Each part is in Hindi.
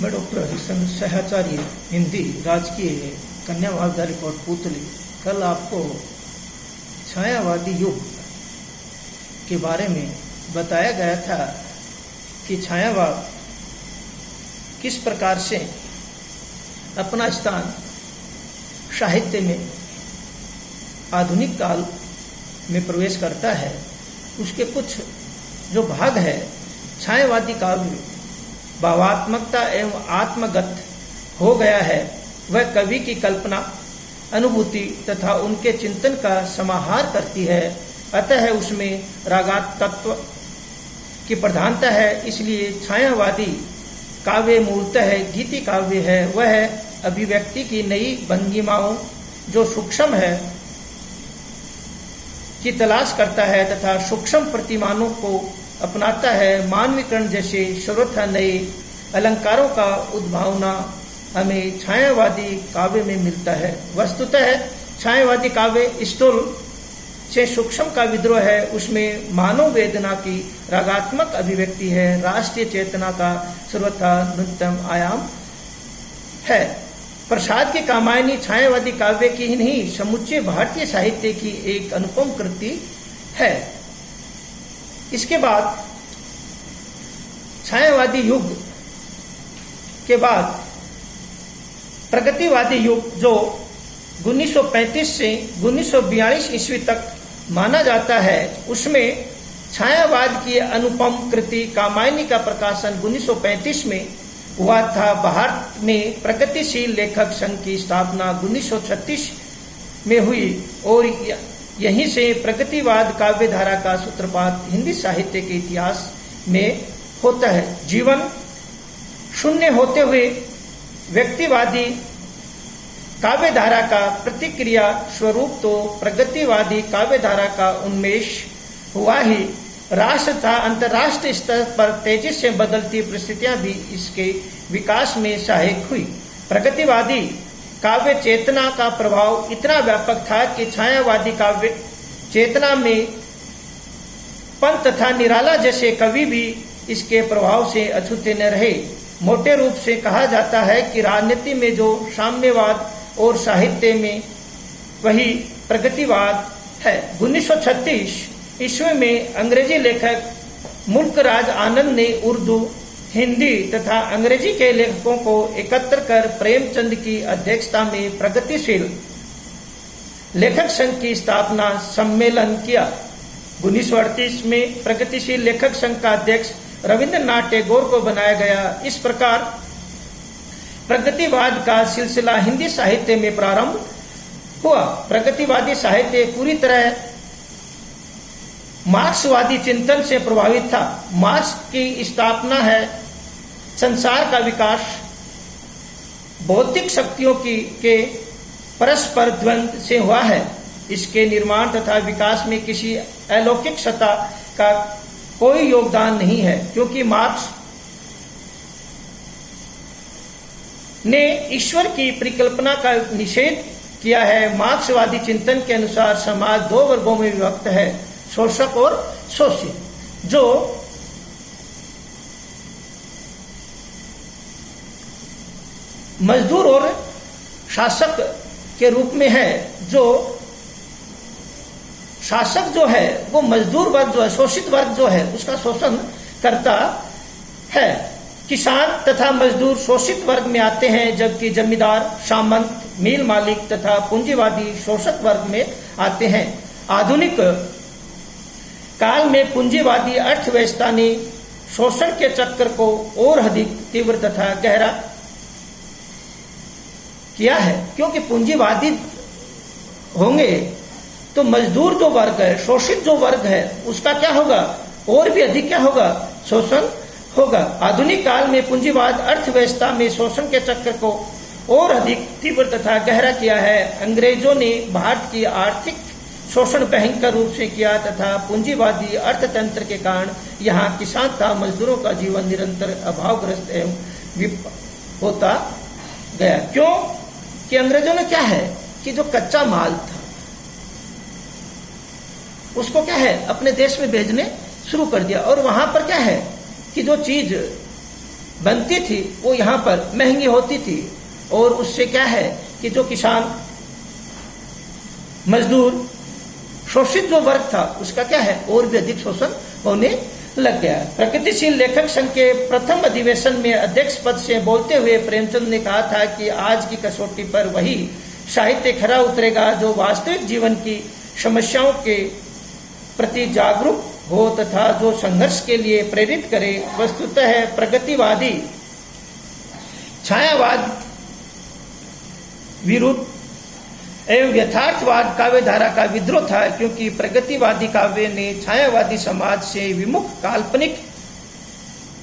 मैं डॉक्टर हरिश्चंद्र सहचार्य, हिंदी, राजकीय कन्या बालिका कोटपुतली। कल आपको छायावादी युग के बारे में बताया गया था कि छायावाद किस प्रकार से अपना स्थान साहित्य में आधुनिक काल में प्रवेश करता है। उसके कुछ जो भाग है, छायावादी काव्य भावात्मकता एवं आत्मगत हो गया है। वह कवि की कल्पना, अनुभूति तथा उनके चिंतन का समाहार करती है। अतः उसमें रागात्मकत्व की प्रधानता है। इसलिए छायावादी काव्य मूलतः गीति काव्य है। वह अभिव्यक्ति की नई भंगिमाओं जो सूक्ष्म है की तलाश करता है तथा सूक्ष्म प्रतिमानों को अपनाता है। मानवीकरण जैसे सर्वथा नए अलंकारों का उद्भावना हमें छायावादी काव्य में मिलता है। वस्तुतः छायावादी काव्य स्थूल से सूक्ष्म का विद्रोह है। उसमें मानव वेदना की रागात्मक अभिव्यक्ति है। राष्ट्रीय चेतना का सर्वथा न्यूनतम आयाम है। प्रसाद की कामायनी छायावादी काव्य की ही नहीं, समुच्चय भारतीय साहित्य की एक अनुपम कृति है। इसके बाद छायावादी युग के बाद प्रगतिवादी युग जो 1935 से 1942 ईस्वी तक माना जाता है, उसमें छायावाद की अनुपम कृति कामायनी का प्रकाशन 1935 में हुआ था। भारत में प्रगतिशील लेखक संघ की स्थापना 1936 में हुई और यहीं से प्रगतिवाद काव्य धारा का सूत्रपात हिंदी साहित्य के इतिहास में होता है। जीवन शून्य होते हुए व्यक्तिवादी काव्य धारा का प्रतिक्रिया स्वरूप तो प्रगतिवादी काव्य धारा का उन्मेष हुआ ही। राष्ट्र तथा अंतर्राष्ट्रीय स्तर पर तेजी से बदलती परिस्थितियां भी इसके विकास में सहायक हुई। प्रगतिवादी काव्य चेतना का प्रभाव इतना व्यापक था कि छायावादी काव्य चेतना में पंत तथा निराला जैसे कवि भी इसके प्रभाव से अछूते न रहे। मोटे रूप से कहा जाता है कि राजनीति में जो साम्यवाद और साहित्य में वही प्रगतिवाद है। 1936 ईस्वी में अंग्रेजी लेखक मुल्कराज आनंद ने उर्दू, हिंदी तथा अंग्रेजी के लेखकों को एकत्र कर प्रेमचंद की अध्यक्षता में प्रगतिशील लेखक संघ की स्थापना सम्मेलन किया। 1938 में प्रगतिशील लेखक संघ का अध्यक्ष रविंद्रनाथ टैगोर को बनाया गया। इस प्रकार प्रगतिवाद का सिलसिला हिंदी साहित्य में प्रारंभ हुआ। प्रगतिवादी साहित्य पूरी तरह मार्क्सवादी चिंतन से प्रभावित था। मार्क्स की स्थापना है संसार का विकास भौतिक शक्तियों के परस्पर द्वंद्व से हुआ है। इसके निर्माण तथा विकास में किसी अलौकिक सत्ता का कोई योगदान नहीं है, क्योंकि मार्क्स ने ईश्वर की परिकल्पना का निषेध किया है। मार्क्सवादी चिंतन के अनुसार समाज दो वर्गों में विभक्त है, शोषक और शोषित। जो मजदूर और शासक के रूप में है। जो शासक जो है वो मजदूर वर्ग जो है, शोषित वर्ग जो है, उसका शोषण करता है। किसान तथा मजदूर शोषित वर्ग में आते हैं, जबकि जमींदार, सामंत, मिल मालिक तथा पूंजीवादी शोषक वर्ग में आते हैं। आधुनिक काल में पूंजीवादी अर्थव्यवस्था ने शोषण के चक्र को और अधिक तीव्र तथा गहरा किया है, क्योंकि पूंजीवादी होंगे तो मजदूर जो वर्ग है, शोषित जो वर्ग है, उसका क्या होगा, और भी अधिक क्या होगा, शोषण होगा। आधुनिक काल में पूंजीवाद अर्थव्यवस्था में शोषण के चक्र को और अधिक तीव्र तथा गहरा किया है। अंग्रेजों ने भारत की आर्थिक शोषण भयंकर रूप से किया तथा पूंजीवादी अर्थतंत्र के कारण यहाँ किसान तथा मजदूरों का जीवन निरंतर अभावग्रस्त एवं होता गया। क्यों कि अंग्रेजों ने क्या है कि जो कच्चा माल था उसको क्या है अपने देश में भेजने शुरू कर दिया, और वहां पर क्या है कि जो चीज बनती थी वो यहाँ पर महंगी होती थी, और उससे क्या है कि जो किसान, मजदूर, शोषित जो वर्ग था उसका क्या है और भी अधिक शोषण होने लग गया। प्रगतिशील लेखक संघ के प्रथम अधिवेशन में अध्यक्ष पद से बोलते हुए प्रेमचंद ने कहा था कि आज की कसौटी पर वही साहित्य खरा उतरेगा जो वास्तविक जीवन की समस्याओं के प्रति जागरूक हो तथा जो संघर्ष के लिए प्रेरित करे। वस्तुतः प्रगतिवादी छायावाद विरुद्ध एवं यथार्थवाद काव्यधारा का विद्रोह था, क्योंकि प्रगतिवादी काव्य ने छायावादी समाज से विमुख काल्पनिक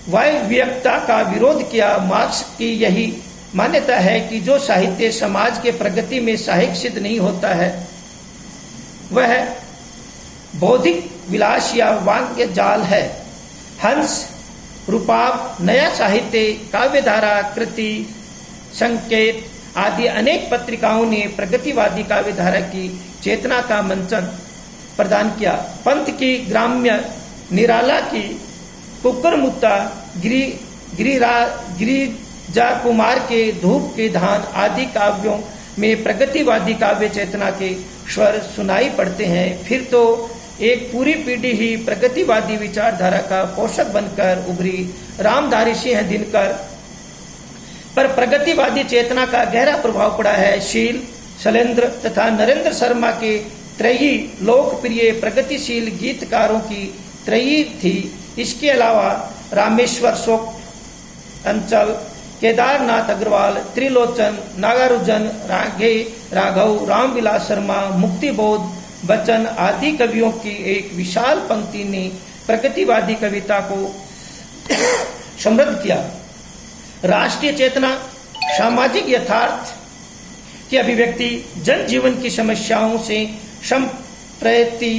वायव्यता का विरोध किया। मार्क्स की यही मान्यता है कि जो साहित्य समाज के प्रगति में सहायक सिद्ध नहीं होता है वह बौद्धिक विलास या वाक्य जाल है। हंस, रूपाब, नया साहित्य, काव्यधारा, कृति, संकेत आदि अनेक पत्रिकाओं ने प्रगतिवादी काव्यधारा की चेतना का मंचन प्रदान किया। पंत की ग्राम्य, निराला की कुकरमुत्ता, गिरिजा कुमार के धूप के धान आदि काव्यों में प्रगतिवादी काव्य चेतना के स्वर सुनाई पड़ते हैं। फिर तो एक पूरी पीढ़ी ही प्रगतिवादी विचारधारा का पोषक बनकर उभरी। रामधारी सिंह दिनकर पर प्रगतिवादी चेतना का गहरा प्रभाव पड़ा है। शील, शैलेंद्र तथा नरेंद्र शर्मा के त्रयी लोकप्रिय प्रगतिशील गीतकारों की त्रयी थी। इसके अलावा रामेश्वर शोक, अंचल, केदारनाथ अग्रवाल, त्रिलोचन, नागार्जुन, राघव, रामविलास शर्मा, मुक्तिबोध, बच्चन आदि कवियों की एक विशाल पंक्ति ने प्रगतिवादी कविता को समृद्ध किया। राष्ट्रीय चेतना, सामाजिक यथार्थ की अभिव्यक्ति, जनजीवन की समस्याओं से संप्रति,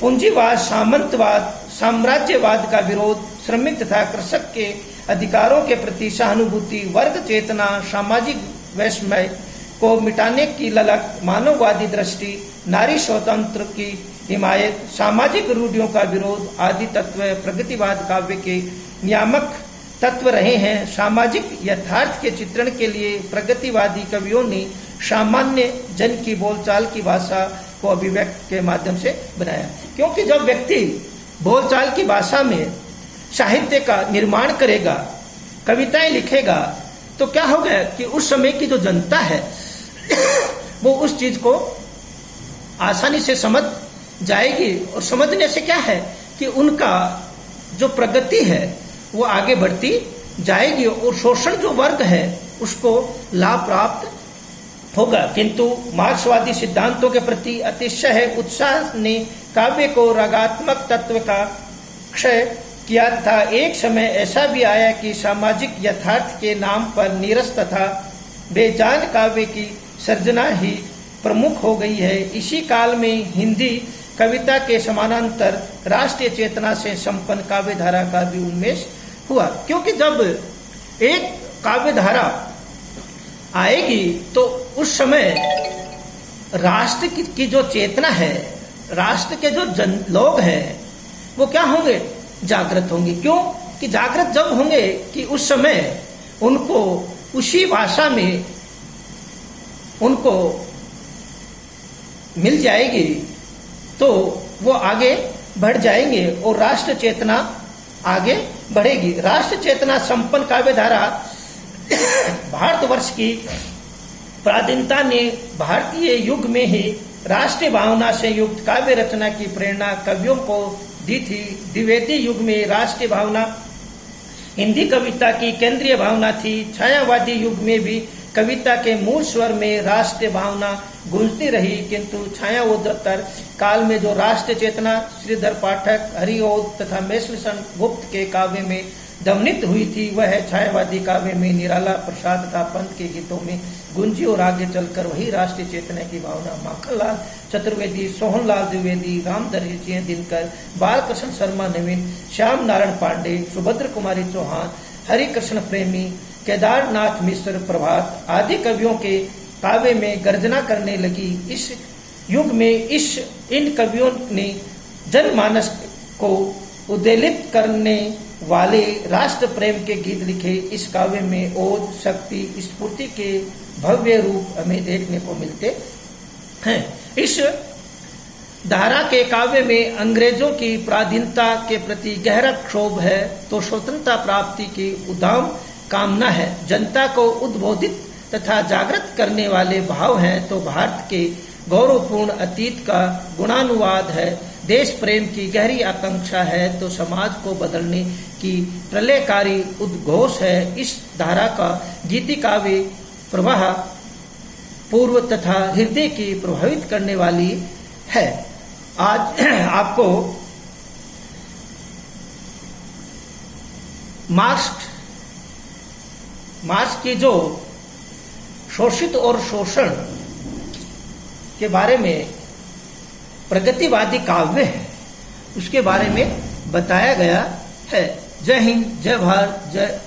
पूंजीवाद, सामंतवाद, साम्राज्यवाद का विरोध, श्रमिक तथा कृषक के अधिकारों के प्रति सहानुभूति, वर्ग चेतना, सामाजिक वैषम्य को मिटाने की ललक, मानववादी दृष्टि, नारी स्वतंत्र की हिमायत, सामाजिक रूढ़ियों का विरोध आदि तत्व प्रगतिवाद काव्य के नियामक तत्व रहे हैं। सामाजिक यथार्थ के चित्रण के लिए प्रगतिवादी कवियों ने सामान्य जन की बोलचाल की भाषा को अभिव्यक्त के माध्यम से बनाया, क्योंकि जब व्यक्ति बोलचाल की भाषा में साहित्य का निर्माण करेगा, कविताएं लिखेगा, तो क्या होगा कि उस समय की जो जनता है वो उस चीज को आसानी से समझ जाएगी, और समझने से क्या है कि उनका जो प्रगति है वो आगे बढ़ती जाएगी और शोषण जो वर्ग है उसको लाभ प्राप्त होगा। किंतु मार्क्सवादी सिद्धांतों के प्रति अतिशय उत्साह ने काव्य को रागात्मक तत्व का क्षय किया था। एक समय ऐसा भी आया कि सामाजिक यथार्थ के नाम पर नीरस तथा बेजान काव्य की सर्जना ही प्रमुख हो गई है। इसी काल में हिंदी कविता के समानांतर राष्ट्रीय चेतना से संपन्न काव्यधारा का भी उन्मेष हुआ, क्योंकि जब एक काव्यधारा आएगी तो उस समय राष्ट्र की जो चेतना है, राष्ट्र के जो लोग हैं वो क्या होंगे, जागृत होंगे। क्यों कि जागृत जब होंगे कि उस समय उनको उसी भाषा में उनको मिल जाएगी तो वो आगे बढ़ जाएंगे और राष्ट्र चेतना आगे बढ़ेगी। राष्ट्र चेतना संपन्न काव्यधारा भारतवर्ष की प्राधीनता ने भारतीय युग में ही राष्ट्रीय भावना से युक्त काव्य रचना की प्रेरणा कवियों को दी थी। द्विवेदी युग में राष्ट्रीय भावना हिंदी कविता की केंद्रीय भावना थी। छायावादी युग में भी कविता के मूल स्वर में राष्ट्रीय भावना गूंजती रही, किंतु छायावोत्तर काल में जो राष्ट्रीय चेतना श्रीधर पाठक, हरिओद तथा मेषलसन गुप्त के काव्य में दमनित हुई थी, वह छायावादी काव्य में निराला प्रसाद तथा पंत के गीतों में गुंजी और आगे चलकर वही राष्ट्रीय चेतना की भावना माखनलाल चतुर्वेदी, सोहनलाल द्विवेदी, रामधारी सिंह दिनकर, बालकृष्ण शर्मा नवीन, श्याम नारायण पांडे, सुभद्र कुमारी चौहान, हरिकृष्ण प्रेमी, केदारनाथ मिश्र, प्रभात आदि कवियों के काव्य में गर्जना करने लगी। इस युग में इन कवियों ने जनमानस को उद्वेलित करने वाले राष्ट्र प्रेम के गीत लिखे इस काव्य में ओज, शक्ति, स्फूर्ति के भव्य रूप हमें देखने को मिलते हैं। इस धारा के काव्य में अंग्रेजों की पराधीनता के प्रति गहरा क्षोभ है तो स्वतंत्रता प्राप्ति की उदाम कामना है। जनता को उद्बोधित तथा जागृत करने वाले भाव हैं तो भारत के गौरवपूर्ण अतीत का गुणानुवाद है। देश प्रेम की गहरी आकांक्षा है तो समाज को बदलने की प्रलयकारी उद्घोष है। इस धारा का गीति काव्य प्रवाह पूर्व तथा हृदय की प्रभावित करने वाली है। आज आपको मार्क्स की जो शोषित और शोषण के बारे में प्रगतिवादी काव्य है उसके बारे में बताया गया है। जय हिंद, जय भारत, जय